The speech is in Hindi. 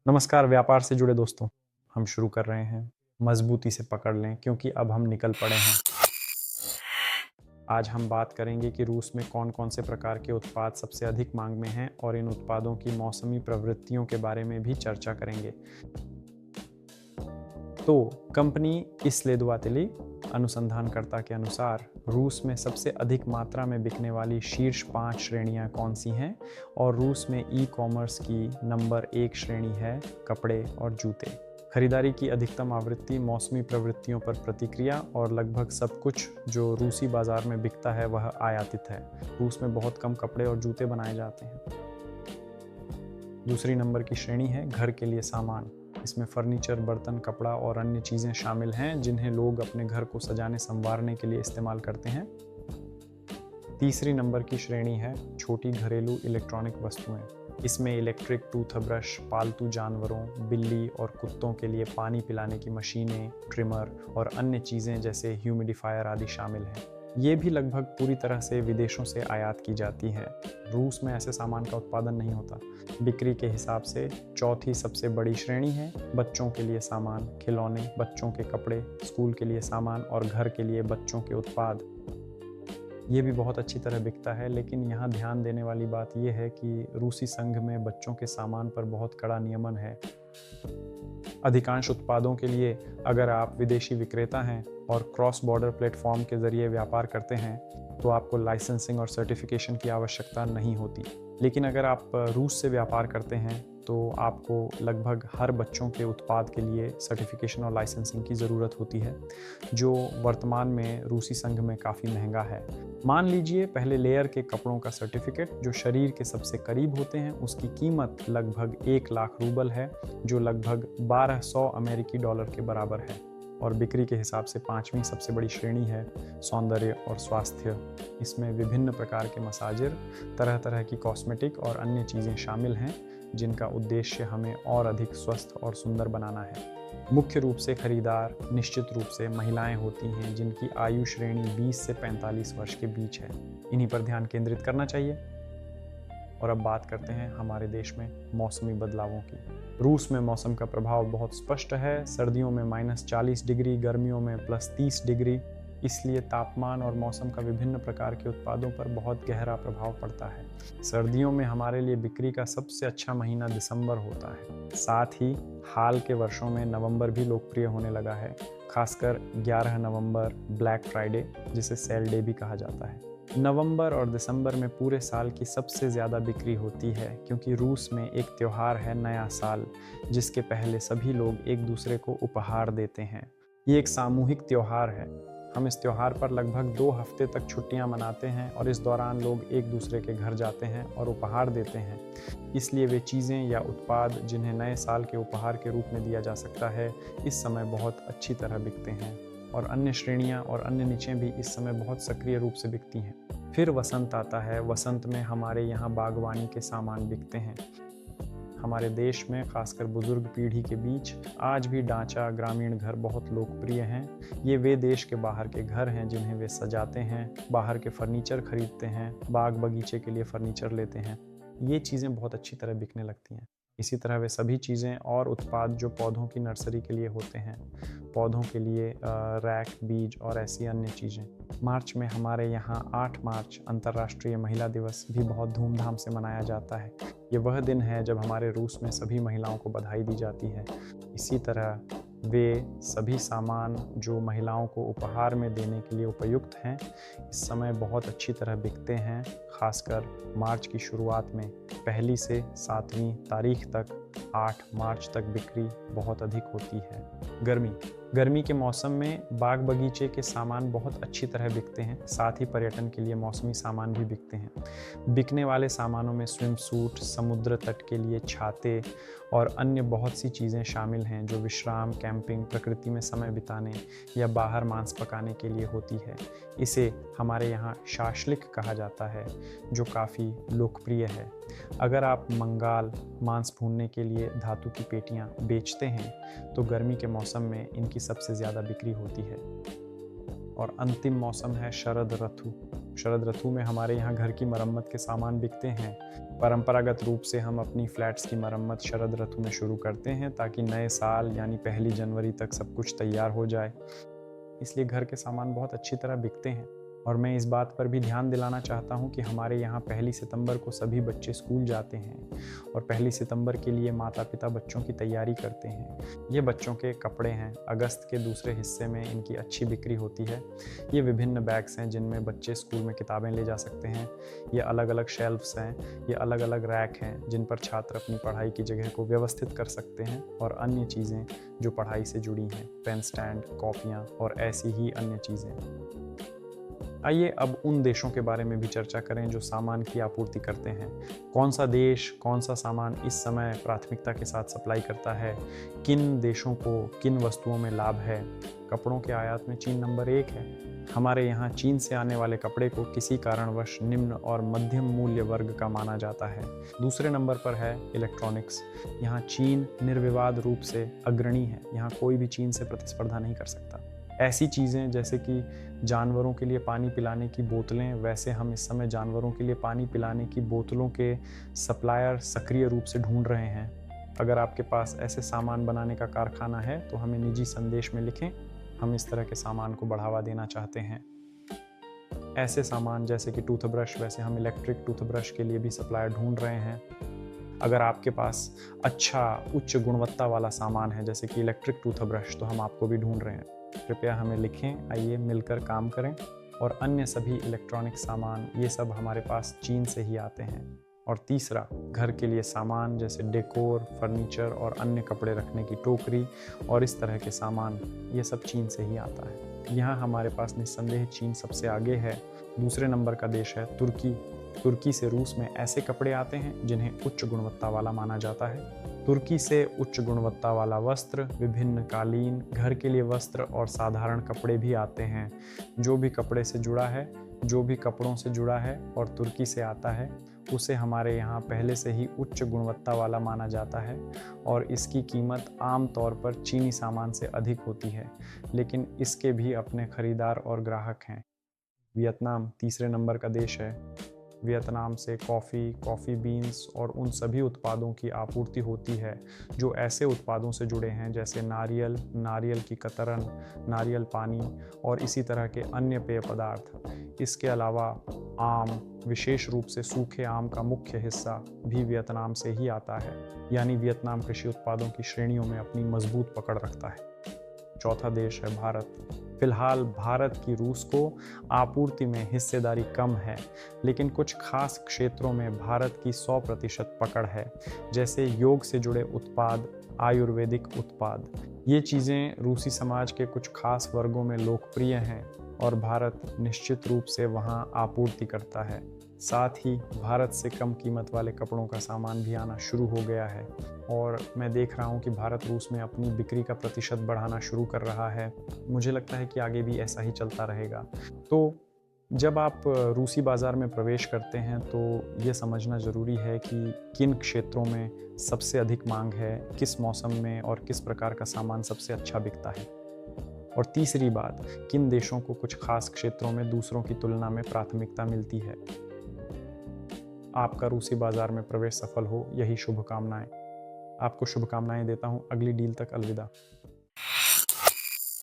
नमस्कार व्यापार से जुड़े दोस्तों। हम शुरू कर रहे हैं। मजबूती से पकड़ लें क्योंकि अब हम निकल पड़े हैं। आज हम बात करेंगे कि रूस में कौन कौन से प्रकार के उत्पाद सबसे अधिक मांग में हैं और इन उत्पादों की मौसमी प्रवृत्तियों के बारे में भी चर्चा करेंगे। तो कंपनी इस्लेदुआतिली अनुसंधानकर्ता के अनुसार रूस में सबसे अधिक मात्रा में बिकने वाली शीर्ष 5 श्रेणियां कौन सी हैं और रूस में ई कॉमर्स की नंबर 1 श्रेणी है कपड़े और जूते। खरीदारी की अधिकतम आवृत्ति, मौसमी प्रवृत्तियों पर प्रतिक्रिया और लगभग सब कुछ जो रूसी बाजार में बिकता है वह आयातित है। रूस में बहुत कम कपड़े और जूते बनाए जाते हैं। दूसरी नंबर की श्रेणी है घर के लिए सामान। इसमें फर्नीचर, बर्तन, कपड़ा और अन्य चीज़ें शामिल हैं जिन्हें लोग अपने घर को सजाने संवारने के लिए इस्तेमाल करते हैं। तीसरी नंबर की श्रेणी है छोटी घरेलू इलेक्ट्रॉनिक वस्तुएं। इसमें इलेक्ट्रिक टूथब्रश, पालतू जानवरों, बिल्ली और कुत्तों के लिए पानी पिलाने की मशीनें, ट्रिमर और अन्य चीज़ें जैसे ह्यूमिडिफायर आदि शामिल हैं। ये भी लगभग पूरी तरह से विदेशों से आयात की जाती है। रूस में ऐसे सामान का उत्पादन नहीं होता। बिक्री के हिसाब से चौथी सबसे बड़ी श्रेणी है बच्चों के लिए सामान, खिलौने, बच्चों के कपड़े, स्कूल के लिए सामान और घर के लिए बच्चों के उत्पाद। ये भी बहुत अच्छी तरह बिकता है, लेकिन यहाँ ध्यान देने वाली बात यह है कि रूसी संघ में बच्चों के सामान पर बहुत कड़ा नियमन है। अधिकांश उत्पादों के लिए अगर आप विदेशी विक्रेता हैं और क्रॉस बॉर्डर प्लेटफॉर्म के जरिए व्यापार करते हैं तो आपको लाइसेंसिंग और सर्टिफिकेशन की आवश्यकता नहीं होती। लेकिन अगर आप रूस से व्यापार करते हैं तो आपको लगभग हर बच्चों के उत्पाद के लिए सर्टिफिकेशन और लाइसेंसिंग की ज़रूरत होती है, जो वर्तमान में रूसी संघ में काफ़ी महंगा है। मान लीजिए पहले लेयर के कपड़ों का सर्टिफिकेट जो शरीर के सबसे करीब होते हैं उसकी कीमत लगभग 1 लाख रूबल है, जो लगभग 1200 अमेरिकी डॉलर के बराबर है। और बिक्री के हिसाब से 5वीं सबसे बड़ी श्रेणी है सौंदर्य और स्वास्थ्य। इसमें विभिन्न प्रकार के मसाजर, तरह तरह की कॉस्मेटिक और अन्य चीज़ें शामिल हैं जिनका उद्देश्य हमें और अधिक स्वस्थ और सुंदर बनाना है। मुख्य रूप से खरीदार निश्चित रूप से महिलाएं होती हैं जिनकी आयु श्रेणी 20 से 45 वर्ष के बीच है। इन्हीं पर ध्यान केंद्रित करना चाहिए। और अब बात करते हैं हमारे देश में मौसमी बदलावों की। रूस में मौसम का प्रभाव बहुत स्पष्ट है। सर्दियों में -40 डिग्री, गर्मियों में +30 डिग्री। इसलिए तापमान और मौसम का विभिन्न प्रकार के उत्पादों पर बहुत गहरा प्रभाव पड़ता है। सर्दियों में हमारे लिए बिक्री का सबसे अच्छा महीना दिसंबर होता है। साथ ही हाल के वर्षों में नवंबर भी लोकप्रिय होने लगा है, खासकर 11 नवंबर ब्लैक फ्राइडे, जिसे सेल डे भी कहा जाता है। नवंबर और दिसंबर में पूरे साल की सबसे ज़्यादा बिक्री होती है क्योंकि रूस में एक त्यौहार है नया साल, जिसके पहले सभी लोग एक दूसरे को उपहार देते हैं। ये एक सामूहिक त्यौहार है। हम इस त्यौहार पर लगभग 2 हफ्ते तक छुट्टियां मनाते हैं और इस दौरान लोग एक दूसरे के घर जाते हैं और उपहार देते हैं। इसलिए वे चीज़ें या उत्पाद जिन्हें नए साल के उपहार के रूप में दिया जा सकता है, इस समय बहुत अच्छी तरह बिकते हैं। और अन्य श्रेणियां और अन्य नीचें भी इस समय बहुत सक्रिय रूप से बिकती हैं। फिर वसंत आता है। वसंत में हमारे यहाँ बागवानी के सामान बिकते हैं। हमारे देश में खासकर बुजुर्ग पीढ़ी के बीच आज भी ढांचा ग्रामीण घर बहुत लोकप्रिय हैं। ये वे देश के बाहर के घर हैं जिन्हें वे सजाते हैं, बाहर के फर्नीचर खरीदते हैं, बाग बगीचे के लिए फर्नीचर लेते हैं। ये चीज़ें बहुत अच्छी तरह बिकने लगती हैं। इसी तरह वे सभी चीज़ें और उत्पाद जो पौधों की नर्सरी के लिए होते हैं, पौधों के लिए रैक, बीज और ऐसी अन्य चीज़ें। मार्च में हमारे यहाँ 8 मार्च अंतर्राष्ट्रीय महिला दिवस भी बहुत धूमधाम से मनाया जाता है। ये वह दिन है जब हमारे रूस में सभी महिलाओं को बधाई दी जाती है। इसी तरह वे सभी सामान जो महिलाओं को उपहार में देने के लिए उपयुक्त हैं, इस समय बहुत अच्छी तरह बिकते हैं। खासकर मार्च की शुरुआत में 1 से 7वीं तारीख तक 8 मार्च तक बिक्री बहुत अधिक होती है। गर्मी के मौसम में बाग बगीचे के सामान बहुत अच्छी तरह बिकते हैं। साथ ही पर्यटन के लिए मौसमी सामान भी बिकते हैं। बिकने वाले सामानों में स्विम सूट, समुद्र तट के लिए छाते और अन्य बहुत सी चीज़ें शामिल हैं जो विश्राम, कैंपिंग, प्रकृति में समय बिताने या बाहर मांस पकाने के लिए होती है। इसे हमारे यहाँ शाश्लिक कहा जाता है, जो काफ़ी लोकप्रिय है। अगर आप मंगाल, मांस भूनने के लिए धातु की पेटियां बेचते हैं तो गर्मी के मौसम में इनकी सबसे ज़्यादा बिक्री होती है। और अंतिम मौसम है शरद ऋतु। शरद ऋतु में हमारे यहाँ घर की मरम्मत के सामान बिकते हैं। परंपरागत रूप से हम अपनी फ्लैट्स की मरम्मत शरद ऋतु में शुरू करते हैं ताकि नए साल यानी 1 जनवरी तक सब कुछ तैयार हो जाए। इसलिए घर के सामान बहुत अच्छी तरह बिकते हैं। और मैं इस बात पर भी ध्यान दिलाना चाहता हूँ कि हमारे यहाँ 1 सितंबर को सभी बच्चे स्कूल जाते हैं और 1 सितंबर के लिए माता पिता बच्चों की तैयारी करते हैं। ये बच्चों के कपड़े हैं। अगस्त के दूसरे हिस्से में इनकी अच्छी बिक्री होती है। ये विभिन्न बैग्स हैं जिनमें बच्चे स्कूल में किताबें ले जा सकते हैं। ये अलग अलग शेल्फ्स हैं। ये अलग अलग रैक हैं जिन पर छात्र अपनी पढ़ाई की जगह को व्यवस्थित कर सकते हैं और अन्य चीज़ें जो पढ़ाई से जुड़ी हैं, पेन स्टैंड, कॉपियाँ और ऐसी ही अन्य चीज़ें। आइए अब उन देशों के बारे में भी चर्चा करें जो सामान की आपूर्ति करते हैं। कौन सा देश कौन सा सामान इस समय प्राथमिकता के साथ सप्लाई करता है, किन देशों को किन वस्तुओं में लाभ है। कपड़ों के आयात में चीन नंबर 1 है। हमारे यहाँ चीन से आने वाले कपड़े को किसी कारणवश निम्न और मध्यम मूल्य वर्ग का माना जाता है। दूसरे नंबर पर है इलेक्ट्रॉनिक्स। यहाँ चीन निर्विवाद रूप से अग्रणी है। यहाँ कोई भी चीन से प्रतिस्पर्धा नहीं कर सकता। ऐसी चीज़ें जैसे कि जानवरों के लिए पानी पिलाने की बोतलें, वैसे हम इस समय जानवरों के लिए पानी पिलाने की बोतलों के सप्लायर सक्रिय रूप से ढूंढ रहे हैं। अगर आपके पास ऐसे सामान बनाने का कारखाना है तो हमें निजी संदेश में लिखें। हम इस तरह के सामान को बढ़ावा देना चाहते हैं। ऐसे सामान जैसे कि टूथब्रश, वैसे हम इलेक्ट्रिक टूथब्रश के लिए भी सप्लायर ढूंढ रहे हैं। अगर आपके पास अच्छा उच्च गुणवत्ता वाला सामान है जैसे कि इलेक्ट्रिक टूथब्रश, तो हम आपको भी ढूंढ रहे हैं। कृपया हमें लिखें। आइए मिलकर काम करें। और अन्य सभी इलेक्ट्रॉनिक सामान, ये सब हमारे पास चीन से ही आते हैं। और तीसरा, घर के लिए सामान जैसे डेकोर, फर्नीचर और अन्य कपड़े रखने की टोकरी और इस तरह के सामान, ये सब चीन से ही आता है। यहाँ हमारे पास निस्संदेह चीन सबसे आगे है। दूसरे नंबर का देश है तुर्की। तुर्की से रूस में ऐसे कपड़े आते हैं जिन्हें उच्च गुणवत्ता वाला माना जाता है। तुर्की से उच्च गुणवत्ता वाला वस्त्र, विभिन्न कालीन, घर के लिए वस्त्र और साधारण कपड़े भी आते हैं। जो भी कपड़े से जुड़ा है, जो भी कपड़ों से जुड़ा है और तुर्की से आता है, उसे हमारे यहाँ पहले से ही उच्च गुणवत्ता वाला माना जाता है और इसकी कीमत आम तौर पर चीनी सामान से अधिक होती है। लेकिन इसके भी अपने खरीदार और ग्राहक हैं। वियतनाम तीसरे नंबर का देश है। वियतनाम से कॉफ़ी बीन्स और उन सभी उत्पादों की आपूर्ति होती है जो ऐसे उत्पादों से जुड़े हैं जैसे नारियल की कतरन, नारियल पानी और इसी तरह के अन्य पेय पदार्थ। इसके अलावा आम, विशेष रूप से सूखे आम का मुख्य हिस्सा भी वियतनाम से ही आता है। यानी वियतनाम कृषि उत्पादों की श्रेणियों में अपनी मजबूत पकड़ रखता है। चौथा देश है भारत। फिलहाल भारत की रूस को आपूर्ति में हिस्सेदारी कम है, लेकिन कुछ खास क्षेत्रों में भारत की 100% पकड़ है, जैसे योग से जुड़े उत्पाद, आयुर्वेदिक उत्पाद। ये चीज़ें रूसी समाज के कुछ खास वर्गों में लोकप्रिय हैं और भारत निश्चित रूप से वहाँ आपूर्ति करता है। साथ ही भारत से कम कीमत वाले कपड़ों का सामान भी आना शुरू हो गया है और मैं देख रहा हूँ कि भारत रूस में अपनी बिक्री का प्रतिशत बढ़ाना शुरू कर रहा है। मुझे लगता है कि आगे भी ऐसा ही चलता रहेगा। तो जब आप रूसी बाज़ार में प्रवेश करते हैं तो ये समझना ज़रूरी है कि किन क्षेत्रों में सबसे अधिक मांग है, किस मौसम में और किस प्रकार का सामान सबसे अच्छा बिकता है। और तीसरी बात, किन देशों को कुछ खास क्षेत्रों में दूसरों की तुलना में प्राथमिकता मिलती है। आपका रूसी बाज़ार में प्रवेश सफल हो, यही शुभकामनाएं। आपको शुभकामनाएं देता हूं। अगली डील तक अलविदा।